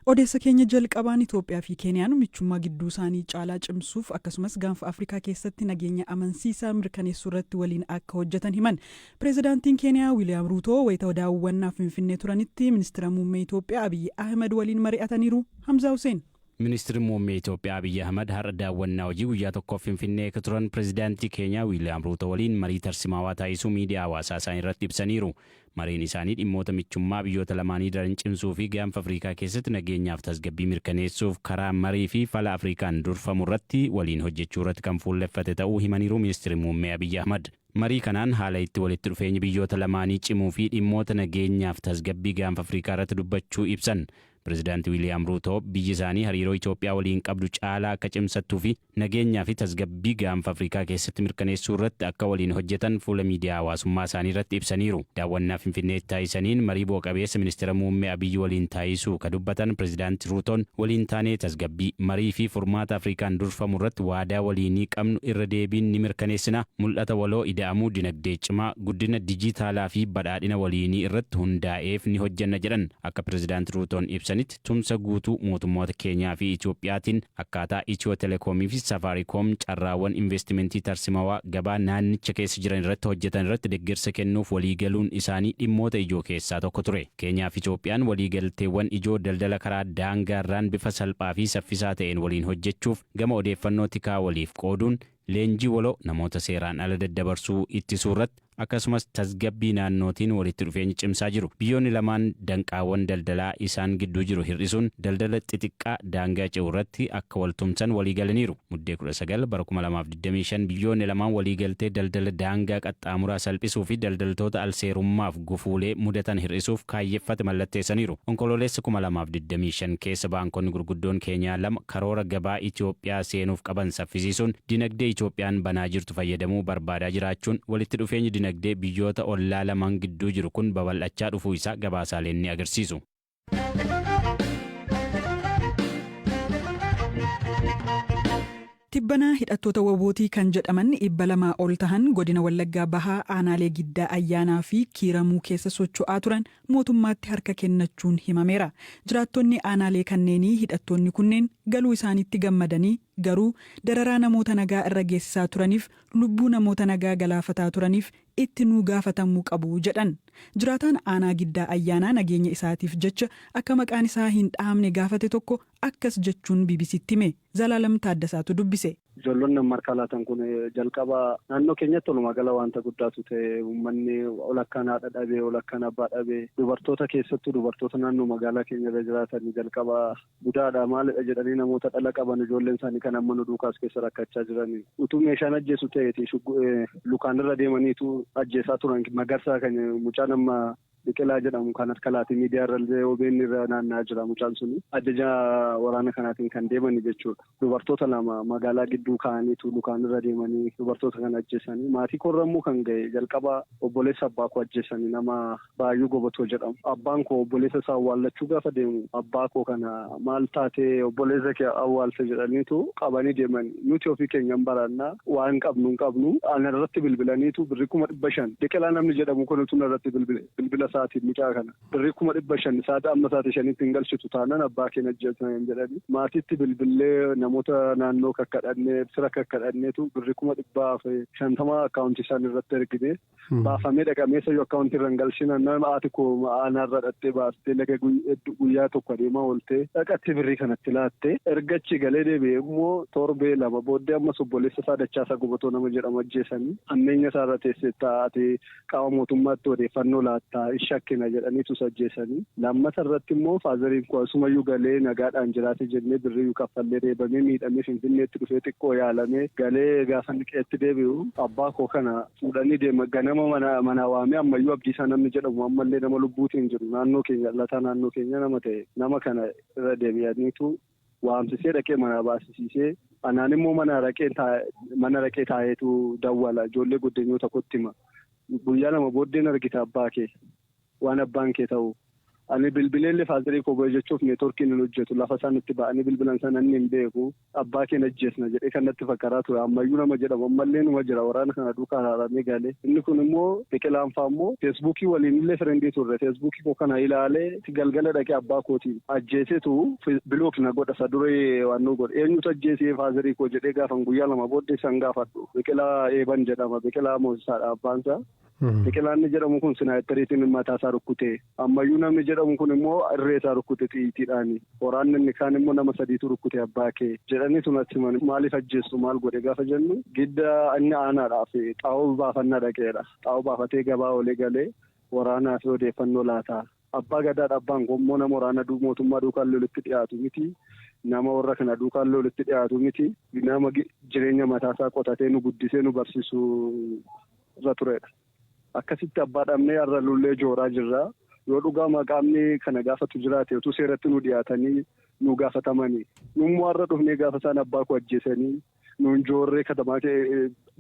Odeessa keenya jalqabaan Itoophiyaa fi Keeniyaan michummaa gidduu isaanii caalaa cimsuuf akkasumas gaanfa Afrikaa keessatti nageenya amansiisaa mirkaneessuu irratti waliin akka hojjetan himan. Pireezidaantiin Keeniyaa Wiiliyaam Ruutoo wayita daawwannaa Finfinnee turanitti ministeera muummee Itoophiyaa Abiyyi Ahmed waliin mari'ataniiru. Hamzaa Hussein. Ministeerri muummee Itoophiyaa Abiyyi Ahmed har'a daawwannaa hojii guyyaa tokkoof Finfinnee akka turan pireezidaantii Keeniyaa Wiiliyaam Ruutoo waliin marii tarsimaawaa taasisuu miidiyaa hawaasaa isaanii irratti ibsaniiru. Mariin isaanii dhimmoota michummaa biyyoota lamaanii daran cimsuu fi gaanfa Afrikaa keessatti nageenyaaf tasgabbii mirkaneessuuf karaa marii fi fala Afrikaan durfamu irratti waliin hojjechuu irratti kan fuulleffate ta'uu himaniiru ministeerri muummee Abiyyi Ahmed. Marii kanaan haala itti walitti dhufeenyi biyyoota lamaanii cimuu fi dhimmoota nageenyaaf tasgabbii gaanfa Afrikaa irratti dubbachuu ibsan. Pireezidaantii Wiiliyaam Ruutoo biyyi isaanii hariiroo Itoophiyaa waliin qabdu caalaa akka cimsattuu fi nageenyaa fi tasgabbii gaanfa Afrikaa keessatti mirkaneessuu irratti akka waliin hojjetan fuula miidiyaa hawaasummaa isaanii irratti ibsaniiru. Daawwannaa Finfinneetti taasisaniin marii bu'a-qabeessa ministeera muummee Abiyyi waliin taasisuu ka dubbatan pireezidaantii Ruutoon waliin taanee tasgabbii marii fi furmaata Afrikaan durfamu irratti waadaa waliinii qabnu irra deebiin ni mirkaneessina. Mul'ata waloo ida'amuu dinagdee cimaa guddina dijitaalaa fi badhaadhina waliinii irratti hundaa'eef ni hojjenna jedhan. Akka pireezidaantii Ruutoon ibsanitti tumsa guutuu mootummoota Keenyaa fi Itoophiyaatiin akkaataa Itiyoo Telekoomii fi Safaariikoom carraawwan investimentii tarsimawaa gabaa naannicha keessa jiran irratti hojjetan irratti deeggarsa kennuuf waliigaluun isaanii dhimmoota ijoo keessaa tokko ture. Keenyaa fi Itoophiyaan waliigalteewwan ijoo daldala karaa daangaarraan bifa salphaa fi saffisaa ta'een waliin hojjechuuf gama odeeffannoo tikaa waliif qooduun leenjii waloo namoota seeraan ala daddabarsuu ittisuu irratti akkasumas tasgabbii naannootiin walitti dhufeenyi cimsaa jiru. Biyyoonni lamaan danqaawwan daldalaa isaan gidduu jiru hir'isuun daldala xixiqqaa daangaa ce'u irratti akka waltumsan waliigalaniiru. Muddee 19 bara 2025 biyyoonni lamaan waliigaltee daldala daangaa qaxxaamuraa salphisuu fi daldaltoota alseerummaaf gufuulee mudatan hir'isuuf kaayyeffate mallatteessaniiru. Onkololeessa 2025 keessa baankonni gurguddoon Keenyaa lama karoora gabaa Itoophiyaa seenuuf qaban saffisiisuun dinagdee Itoophiyaan banaa jirtu fayyadamuu barbaadaa jiraachuun walitti dhufeenyi dinagdee biyyoota ollaa lamaan gidduu jiru kun babal'achaa dhufuu isaa gabaasaaleen ni agarsiisu. Tibbanaa hidhattoota wabootii kan jedhaman 200 ol tahan godina Wallaggaa Bahaa aanaalee Giddaa Ayyaanaa fi Kiiramuu keessa socho'aa turan mootummaatti harka kennachuun himameera. Jiraattonni aanaalee kanneenii hidhattoonni kunneen galuu isaaniitti gammadanii garuu dararaa namoota nagaa irra geessisaa turaniif lubbuu namoota nagaa galaafataa turaniif itti nuu gaafatamuu qabu jedhan. Jiraataan aanaa Giddaa Ayyaanaa nageenya isaatiif jecha akka maqaan isaa hin dhahamne gaafate tokko akkas jechuun BBC'tti hime. Zalaalam Taaddasaatu dubbise. Ijoollonni markalaatan kun jalqaba naannoo keenyatti walumaa gala wanta guddaatu ta'e uummanni olakkaan haadha dhabee olakkaan abbaa dhabee dubartoota keessattuu dubartoota naannoo magaalaa keenya irra jiraatan jalqaba budaadha maalidha jedhanii namoota dhala qaban ijoolleen isaanii kan amma nu duukaas keessa rakkachaa jiranii utuu meeshaan ajjeesu ta'eeti lukaan irra deemaniitu ajjeesaa turan magarsaa kan mucaan amma Biqilaa jedhamu kan akka laati miidiyaa irra OBN irra naanna'aa jira mucaan suni ajaja waraana kanaatiin kan deemani jechuudha. Dubartoota lama magaalaa gidduu kaa'aniitu lukaan irra deemanii dubartoota kana ajjeesanii maatii korrammoo kan ga'e jalqaba obboleessa abbaa koo ajjeesanii nama Baayyuu Gobatoo jedhamu. Abbaan koo obboleessa isaa awwaallachuu gaafa deemu abbaa koo kana maal taatee obboleessa kee awwaalse jedhaniitu qabanii deemanii nuti ofii keenyan barannaa waan qabnu ana irratti bilbilaniitu birrii 500 Biqilaa namni jedhamu kun utuu irratti bilbila sa'aatiin mucaa kana birrii 500 sa'aatii amma sa'aatii 5tti hin galchitu taanaan abbaa keenya ajjeesanii jedhanii maatiitti bilbilee namoota naannoo kakkadhannee sira kakkadhanneetu birrii 150 akkaawuntii isaan irratti ergine baafamee dhaqamee sayyoo akkaawuntii irra hin galchina nama haati koo aanarra dhattee baastee laga guyyaa tokko adeemaa ooltee dhaqatti birrii kanatti laattee ergachi galee deebi'ee immoo torbee lama booddee ammas obboleessa isaa Dachaasaa Gobatoo nama jedhamu ajjeesanii ammeenya isaarra teessee taa'atee qaama mootummaatti odeeffannoo laattaa shakkina jedhaniitu ajjeesanii lammata irratti immoo faazariin koo asumayyuu galee nagaadhaan jiraate jennee birriyyuu kaffallee reebamee miidhamee Finfinneetti dhufee xiqqoo yaalamee galee gaafa niqeetti deebi'u abbaa koo kana fuudhanii deema ganama mana waamee ammayyuu Abdiisaa namni jedhamu ammallee nama lubbuutiin jiru naannoo keenya lataa naannoo keenya nama ta'e nama kana irra deebi'aniitu waamsisee dhaqee mana baasisiisee anaan immoo mana raqee taa'eetu dawwala ijoollee guddeenyoo tokkotti hima guyyaa lama booddeen argita abbaa kee waan abbaan kee ta'u Ani bilbileellee faazarii koo jechuuf neetworkiin hin hojjetu lafa isaan itti ba'anii bilbilan sana inni hin beeku abbaa keenya ajjeesna jedhee kan natti fakkaatu ture ammayyuu nama jedhamu ammallee numa jira waraana kana duukaa haaramee galee inni kun immoo biqilaan fa'aa immoo feesbuukii waliin illee firendii turre feesbuukii koo kana ilaalee galgala dhaqee abbaa kootiin ajjeesetu bilook na godha isa duree waan nu godhe eenyutu ajjeesee faazarii koo jedhee gaafan guyyaa lama booddee san gaafadhu biqilaa eeban jedhama biqilaa moosisaadha abbaansaa. Biqilaan jedhamu kun sinaayiperiitiin mataa isaa rukkutee ammayyuu namni jedhamu kun immoo irree isaa rukkute xiyyiitiidhaani waraanni inni kaan immoo nama sadiitu rukkute abbaa kee jedhanii tunatti himan maaliif ajjeessu maal godhe gaafa jennu gidda inni aanaadhaaf xaa'oo baafannaa dhaqeedha xaa'oo baafatee gabaa olee galee waraanaa fi odeeffannoo laataa abbaa gadaadha abbaan immoo nama waraana mootummaa duukaan lolitti dhiyaatu miti nama warra kana duukaan lolitti dhiyaatu miti nama jireenya mataasaa qotatee nu guddisee nu barsiisu irra turedha. Akkasitti abbaa dhabnee har'a lullee jooraa jirra yoo dhugaa maqaamni kana gaafatu jiraate utuu seeratti nu dhiyaatanii nu gaafatamanii nummoo har'a dhufnee gaafa isaan abbaa koo ajjeesanii nuun joorree katamaa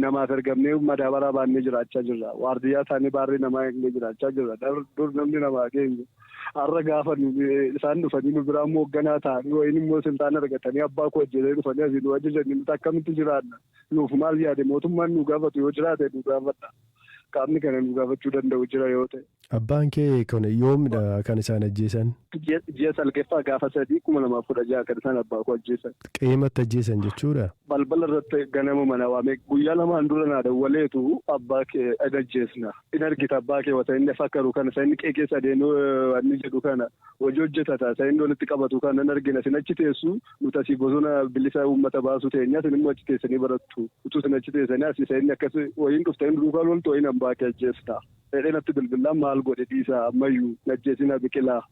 namaaf ergamnee madaabaraa baannee jiraachaa jirra waardiyyaa isaanii baarree namaa eegnee jiraachaa jirra dur namni namaa geenye har'a gaafa isaan dhufanii nu biraan hoogganaa ta'anii wayin immoo siltaan argatanii abbaa koo ajjeesanii dhufanii asii nu ajajanii nuti akkamitti jiraanna nuuf maal yaade mootummaan nu gaafatu yoo jiraate nu gaafadha. Qaamni kana nu gaafachuu danda'u jira yoo ta'e. Abbaan kee kun yoomidha kan isaan ajjeesan? Ji'a salgeeffaa gaafa 3,2016 kan isaan abbaa koo ajjeesan. Qeematti ajjeesan jechuudha? Balbala irratti ganama mana waamee guyyaa lamaan dura naa dawwaleetu abbaa kee ajjeesna. In argita abbaa kee wata inni fakkaru kana isa inni qeeqeessa adeemuu inni jedhu kana hojii hojjetata isa inni walitti qabatu kana in argina sin achi teessu nuti asii bosona bilisa uummata baasu teenyaa sin immoo achi teessanii barattu utuu sin achi teessanii asii isa inni akkas wayiin dhufta inni duukaa loltu wayiin abbaa kee ajjeesta. Dheedhee natti bilbilaan maal godhe dhiisaa ammayyuu ajjeesina biqilaa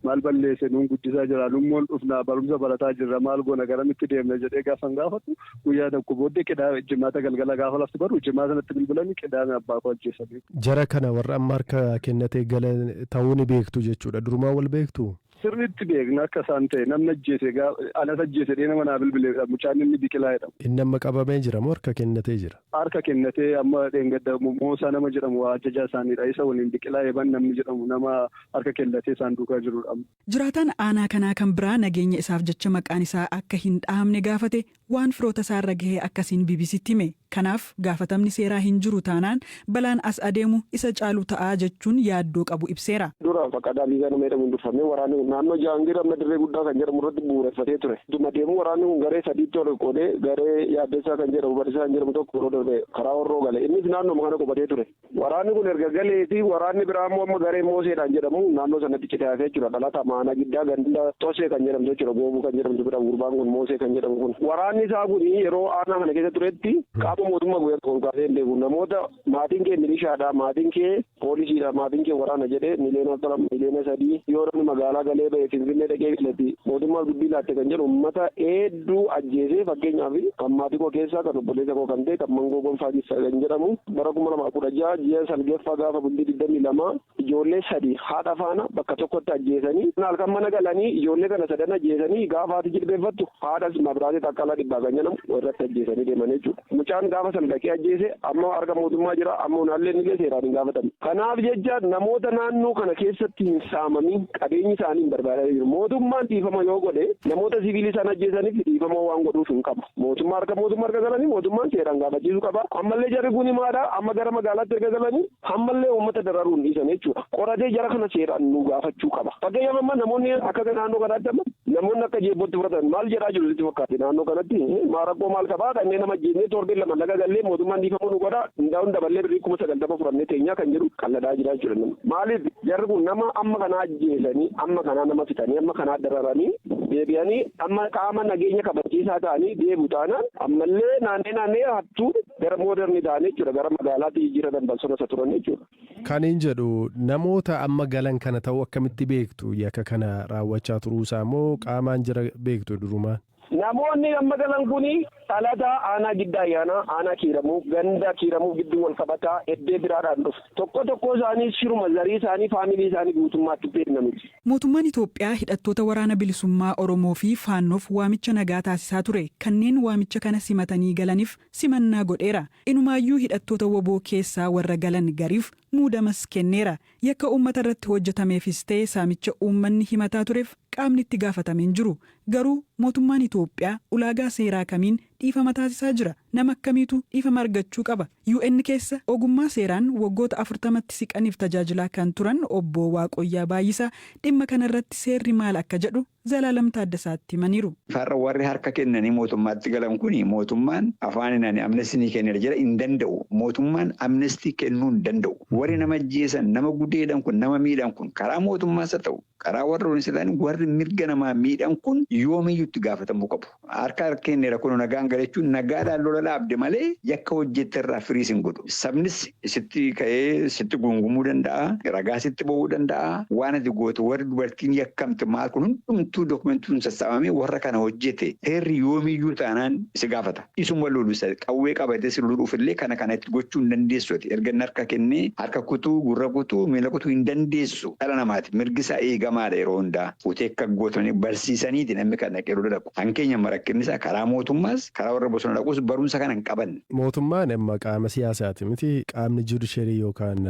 maal balleesse nuun guddisaa jira nummoon dhufnaa barumsa barataa jirra maal goona garamitti deemna jedhee gaafan gaafatu guyyaa tokko booddee jimaata galgala gaafa lafti baru jimaata natti bilbilanii qidaame abbaa koo ajjeesanii. Jara kana warra amma harka kennatee galan ta'uu ni beektu jechuudha durumaa wal beektu? Sirriitti beekna akka isaan ta'e namni ajjeese anas ajjeese dheena manaa bilbileedha mucaan inni biqilaa jedhamu. Inni amma qabamee jira moo harka kennatee jira? Harka kennatee amma dheengadda moosaa nama jedhamu ajajaa isaaniidha isa waliin biqilaa eeban namni jedhamu nama harka kennatee isaan duukaa jirudha. Jiraataan aanaa kanaa kan biraa nageenya isaaf jecha maqaan isaa akka hin dhahamne gaafate waan firoota isaarra gahee akkasiin BBC'tti hime kanaaf gaafatamni seeraa hin jiru taanaan balaan as adeemu isa caalu ta'aa jechuun yaaddoo qabu ibseera. Dura fakkaataa biigaa nama jedhamu dhufamee waraanni naannoo Jaangira Madirree guddaa kan jedhamu irratti bu'uureffatee ture. Duma deemu waraanni kun garee sadiitti ol qoodee garee yaaddeessaa kan jedhamu barisaa kan jedhamu tokko yeroo darbe karaa warroo gale innis naannoo kana qubatee ture. Waraanni kun erga galee fi waraanni biraa immoo amma garee Mooseedhaan jedhamu naannoo sanatti citaafee jechuudha. Dhalata Maana Giddaa Ganda Tosee kan jedhamtu jechuudha. Goobuu kan jedhamtu bira gurbaan kun Moosee kan jedhamu kun. Waraanni isaa kun yeroo aanaa kana keessa turetti qaama mootummaa guyyaa ol kaasee hin beeku. Namoota maatiin kee milishaadha, maatiin kee poolisiidha, maatiin kee waraana jedhee miliyoona 3 yoo namni magaalaa galee ba'e Finfinnee dhaqee filatti mootummaa dubbii laatte kan jedhu uummata hedduu ajjeesee fakkeenyaaf kan maatii koo keessaa kan obboleessa koo kan ta'e kan mangoo gonfaa kan jedhamu bara 2016 ji'a salgeeffaa gaafa bultii 22 ijoollee 3 haadha faana bakka tokkotti ajjeesanii halkan mana galanii ijoollee kana 3 ajjeesanii gaafa haati jilbeeffattu haadha mabiraatee takkaalaa dhibbaa kan jedhamu irratti ajjeesanii deeman jechuudha. Mucaan gaafa san dhaqee ajjeese amma harka mootummaa jira amma unaallee illee seeraan hin gaafatamu. Kanaaf jecha namoota naannoo kana keessatti hin saamamiin qabeenyi isaanii hin barbaadaa jiru. Mootummaan dhiifama yoo godhe namoota siviilii sana ajjeesaniif dhiifama waan godhuuf hin qabu. Mootummaa harka galanii mootummaan seeraan gaafachiisuu qaba. Ammallee jarri kun himaadha amma gara magaalaatti erga galanii ammallee uummata dararuu hin dhiisan jechuudha. Qoratee jara kana seeraan nu gaafachuu qaba. Fakkeenyaaf amma namoonni akka naannoo kanaatti amma namoonni akka jeebbootti fudhatan maal jedhaa jiru sitti fakkaate naannoo kanatti maarakkoo maal qabaa kanneen nama ajjeesnee torbee lama laga gallee mootummaan dhiifama nu godha hundaa'uun daballee birrii 90,000 fudhannee teenyaa kan jedhu qalladhaa jira jechuudha. Maaliif jarri kun nama amma kanaa ajjeesanii amma kanaa nama fitanii amma kanaa dararanii deebi'anii amma qaama nageenya kabachiisaa ta'anii deebi'u taanaan ammallee naannee hattuu gara mooderni ta'anii jechuudha gara magaalaatti jijjiiratan balsona isa turan jechuudha. Kan hin jedhu namoota amma galan kana ta'uu akkamitti beektu yakka kana raawwachaa turuusaa moo qaamaan jira beektu durumaan? Namoonni amma galan kuni dhalataa aanaa Giddaa Ayyaanaa aanaa Kiiramuu ganda Kiiramuu gidduu wal qabataa eddee biraadhaan dhufu tokko isaanii shiruma zarii isaanii faamilii isaanii guutummaatti beeknamiti. Mootummaan Itoophiyaa hidhattoota waraana bilisummaa Oromoo fi Faannoof waamicha nagaa taasisaa ture kanneen waamicha kana simatanii galaniif simannaa godheera. Inumaayyuu hidhattoota woboo keessaa warra galan gariif muudamas kenneera. Yakka uummata irratti hojjetameefis ta'e saamicha uummanni himataa tureef qaamni itti gaafatameen jiru. Garuu mootummaan Itoophiyaa ulaagaa seeraa kamiin dhiifama taasisaa jira? Nama akkamiitu dhiifama argachuu qaba? UN keessa ogummaa seeraan waggoota 40tti siqaniif tajaajilaa kan turan obbo Waaqoyyaa Baay'isaa dhimma kanarratti seerri maal akka jedhu Zalaalam Taaddasaatti himaniiru. Farra warri harka kennanii mootummaatti galan kuni mootummaan afaaniin amnestii kennee jira hin danda'u. Mootummaan amnestii kennuu hin danda'u. Warri nama ajjeesan, nama gudeedan kun, nama miidhan kun karaa mootummaas haa ta'u, karaa warra hojjetan warri mirga namaa miidhan kun yoomiyyuu itti gaafatamuu qabu. Harka kenneera kun nagaan galachuun nagaadhaan lola dhaabde malee yakka hojjette irraa firiis hin godhu. Sabnis sitti ka'ee sitti gungumuu danda'a, ragaa sitti ba'uu danda'a. Waan ati gootu warri dubartiin yakkamte maal kun hundumtuu dokumentuun sassaabamee warra kana hojjete heerri yoomiyyuu taanaan si gaafata. Isuma lolusa qawwee qabatee si loluuf illee kana itti gochuu hin dandeessu. Erga harka kennee harka kutuu, gurra kutuu, miila kutuu hin dandeessu. Dhala namaati mirgi isaa eegamaadha yeroo hundaa. Fuutee akka gootanii barsiisaniiti namni kana qeerroo dhaqu. Hankeenya marakkinni isaa karaa mootummaas karaa warra bosona dhaquus barumsa kana hin qaban. Mootummaan amma qaama siyaasaati miti qaamni judisharii yookaan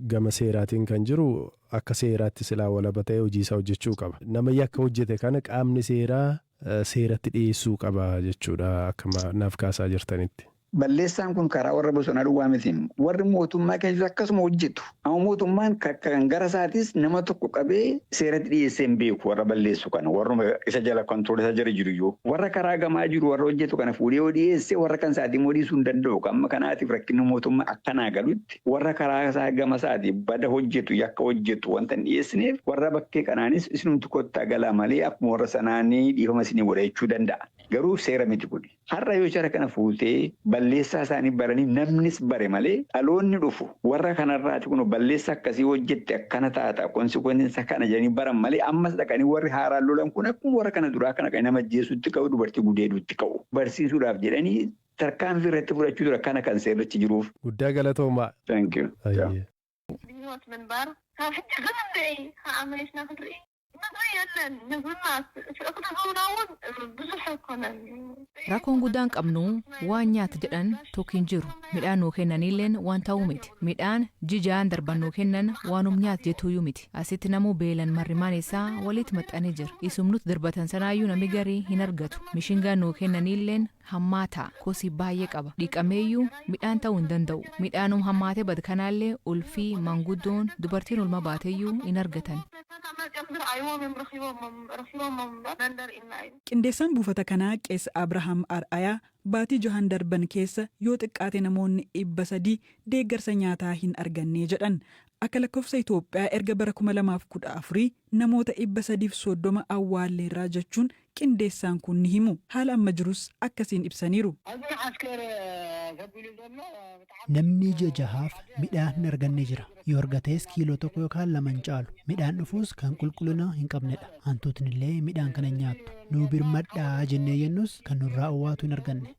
gama seeraatiin kan jiru akka seeraatti silaa walaba ta'ee hojii isaa hojjechuu qaba. Nama yakka hojjete kana qaamni seeraa seeratti dhiyeessuu qaba jechuudha akka naaf kaasaa jirtanitti. Balleessaan kun karaa warra bosonaa duwwaa miti. Warri mootummaa keessatti akkasuma hojjetu. Amma mootummaan kan gara isaatis nama tokko qabee seeratti dhiyeessee hin beeku warra balleessu kana. Warruma isa jala kontirool isa jala jiru iyyuu. Warra karaa gamaa jiru warra hojjetu kana fuudhee yoo dhiyeessee warra kan isaatii dhiisuu hin danda'u. Amma kanaatiif rakkinni mootummaa akkanaa galutti warra karaa isaa gama isaatii bada hojjetu yakka hojjetu wanta hin dhiyeessineef warra bakkee kanaanis isinumti kottaa galaa malee akkuma warra sanaanii dhiifama isinii godhachuu danda'a. Garuu seera miti kun. Har'a yoo shara kana fuutee balleessaa isaanii baranii namnis bare malee dhaloonni dhufu warra kanarraati kun balleessa akkasii hojjette akkana taata konsekwensa kana jedhanii baran malee ammas dhaqanii warri haaraan lolan kun akkuma warra kana duraa kana nama ajjeesuutti ka'u dubartii gudeeduutti ka'u barsiisuudhaaf jedhanii tarkaanfii irratti fudhachuu dura kana kan seerrichi jiruuf. Guddaa galatoomaa. Thank you. Rakkoon guddaan qabnu waan nyaata jedhan tokko hin jiru. Midhaan nuu kennaniilleen waan ta'uu miti. Midhaan jijaan darban nuu kennan waanum nyaata jettuuyyuu miti. Asitti namuu beelan marrimaan isaa walitti maxxanee jira. Isumnutti darbatan sanaayyuu namni garii hin argatu. Mishingaan nuu kennaniilleen hammaataa kosii baay'ee qaba. Dhiqameeyyuu midhaan ta'uu hin danda'u. Midhaanum hammaatee bad kanaallee ulfii manguddoon dubartiin olma baateeyyuu hin argatan. Qindeessaan buufata kanaa Qees Abrahaam Ar'ayaa baatii jahan darban keessa yoo xiqqaate namoonni 300 deeggarsa nyaataa hin arganne jedhan. Akka lakkoofsa Itoophiyaa erga bara 2014 namoota 330 awwaalleerraa jechuun qindeessaan kun ni himu. Haala amma jirus akkasiin ibsaniiru. Namni ija jahaaf midhaan hin arganne jira. Yoo argates kiiloo 1 yookaan 2 caalu. Midhaan dhufuus kan qulqullina hin qabnedha. Hantuutni illee midhaan kana nyaattu. Nuu birmadhaa jennee jennus kan nurraa owwaatu hin arganne.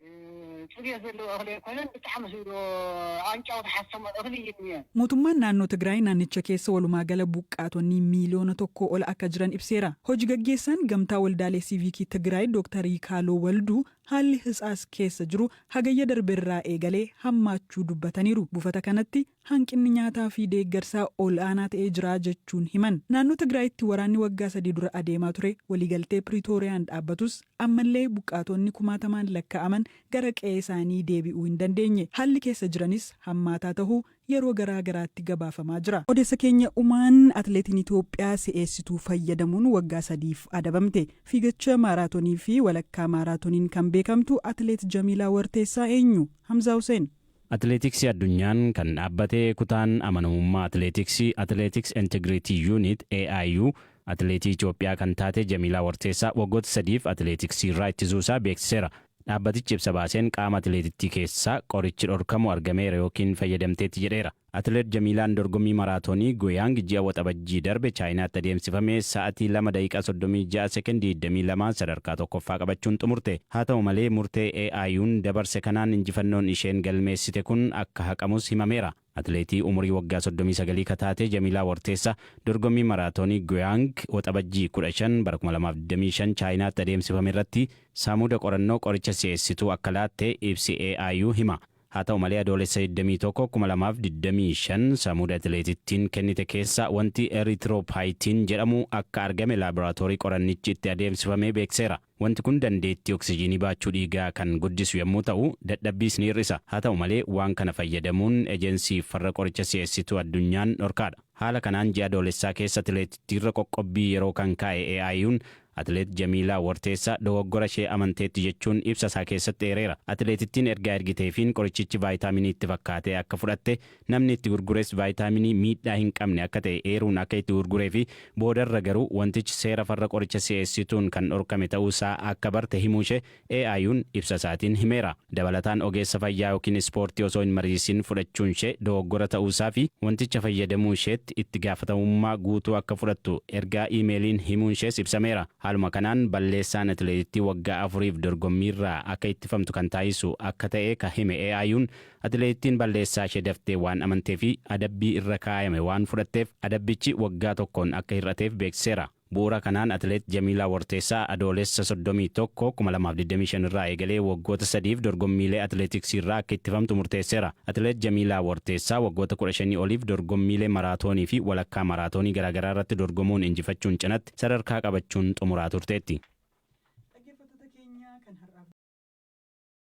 Mootummaan naannoo Tigraay naannicha keessa walumaa gala buqqaatonni miiliyoona 1 ol akka jiran ibseera. Hojii gaggeessaan gamtaa waldaalee siivikii Tigraay Dr. Kaaloo Walduu haalli hitsaas keessa jiru hagayya darbeerraa eegalee hammaachuu dubbataniiru. Buufata kanatti hanqinni nyaataa fi deeggarsaa ol'aanaa ta'ee jira jechuun himan. Naannoo Tigraayitti waraanni waggaa 3 dura adeemaa ture waliigaltee Piriitooriyaan dhaabbatus ammallee buqqaatonni 60,000 lakkaa'aman gara qe'ee isaanii deebi'uu hin dandeenye. Haalli keessa jiranis hammaataa ta'uu yeroo garaa garaatti gabaafamaa jira. Odeessa keenya umaan atileetiin Itoophiyaa si'eessituu fayyadamuun waggaa 3f adabamte. Fiigicha maaraatoonii fi walakkaa maaraatooniin kan beekamtu atileet Jamiilaa Warteessaa eenyu? Hamzaa Hussein. Atileetiksii addunyaan kan dhaabbate kutaan amanamummaa atileetiksii Athletics Integrity Unit AIU atileetii Itoophiyaa kan taate Jamiilaa Warteessaa waggoota 3f atileetiksii irraa ittisuusaa beeksiseera. Dhaabbatichi ibsa baaseen qaama atileetittii keessaa qorichi dhorkamu argameera yookiin fayyadamteetti jedheera. Atileet Jamiilaan dorgommii maraatoonii Goyaang ji'a waxabajjii darbe Chaayinaatti adeemsifame sa'aatii 2 daqiiqaa 36 sekondii 22 sadarkaa tokkoffaa qabachuun xumurte. Haa ta'u malee murtee AIU'n dabarse kanaan injifannoon isheen galmeessite kun akka haqamus himameera. Atileetii umurii waggaa 39 kataate Jamiilaa Warteessaa dorgommii maraatoonii Goyaang waxabajjii 15 bara 2025 Chaayinaatti adeemsifame irratti saamuda qorannoo qoricha si'eessituu akka laatte ibsi AIU hima. Haa ta'u malee adoolessa 21 2025 samuuda atileetittiin kennite keessa wanti eritiroopayitiin jedhamu akka argame laaboraatoorii qorannichi itti adeemsifamee beekseera. Wanti kun dandeettii oksijiinii baachuu dhiigaa kan guddisu yommuu ta'u dadhabbiis ni hir'isa. Haa ta'u malee waan kana fayyadamuun ejensii farra qoricha si'eessituu addunyaan dhorkaadha. Haala kanaan ji'a adoolessaa keessa atileetittiirra qoqqobbii yeroo kan kaa'e AIU'n atileet Jamiilaa Warteessaa dogoggora ishee amanteetti jechuun ibsa isaa keessatti eereera. Atileetittiin ergaa ergiteefiin qorichichi vaayitaaminii itti fakkaatee akka fudhatte namni itti gurgures vaayitaaminii miidhaa hin qabne akka ta'e eeruun akka itti gurguree fi boodarra garuu wantichi seera farra qoricha si'eessituun kan dhorkame ta'uusaa akka barte himuu ishee AIU'n ibsa isaatiin himeera. Dabalataan ogeessa fayyaa yookiin ispoortii osoo hin mariisin fudhachuun ishee dogoggora ta'uusaa fi wanticha fayyadamuu isheetti itti gaafatamummaa guutuu akka fudhattu ergaa iimeeliin himuun ishees ibsameera. Haaluma kanaan balleessaan atileetittii waggaa 4f dorgommiirraa akka ittifamtu kan taasisu akka ta'e ka hime AIU'n atileetittiin balleessaa ishee daftee waan amantee fi adabbii irra kaayame waan fudhatteef adabbichi waggaa tokkoon akka hir'ateef beeksiseera. Bu'uura kanaan atileet Jamiilaa Warteessaa adoolessa 31 2025 irraa eegalee waggoota 3f dorgommiilee atileetiksii irraa akka ittifamtu murteesseera. Atileet Jamiilaa Warteessaa waggoota 15 oliif dorgommiilee maraatoonii fi walakkaa maraatoonii garaagaraa irratti dorgomuun injifachuun cinatti sadarkaa qabachuun xumuraa turteetti.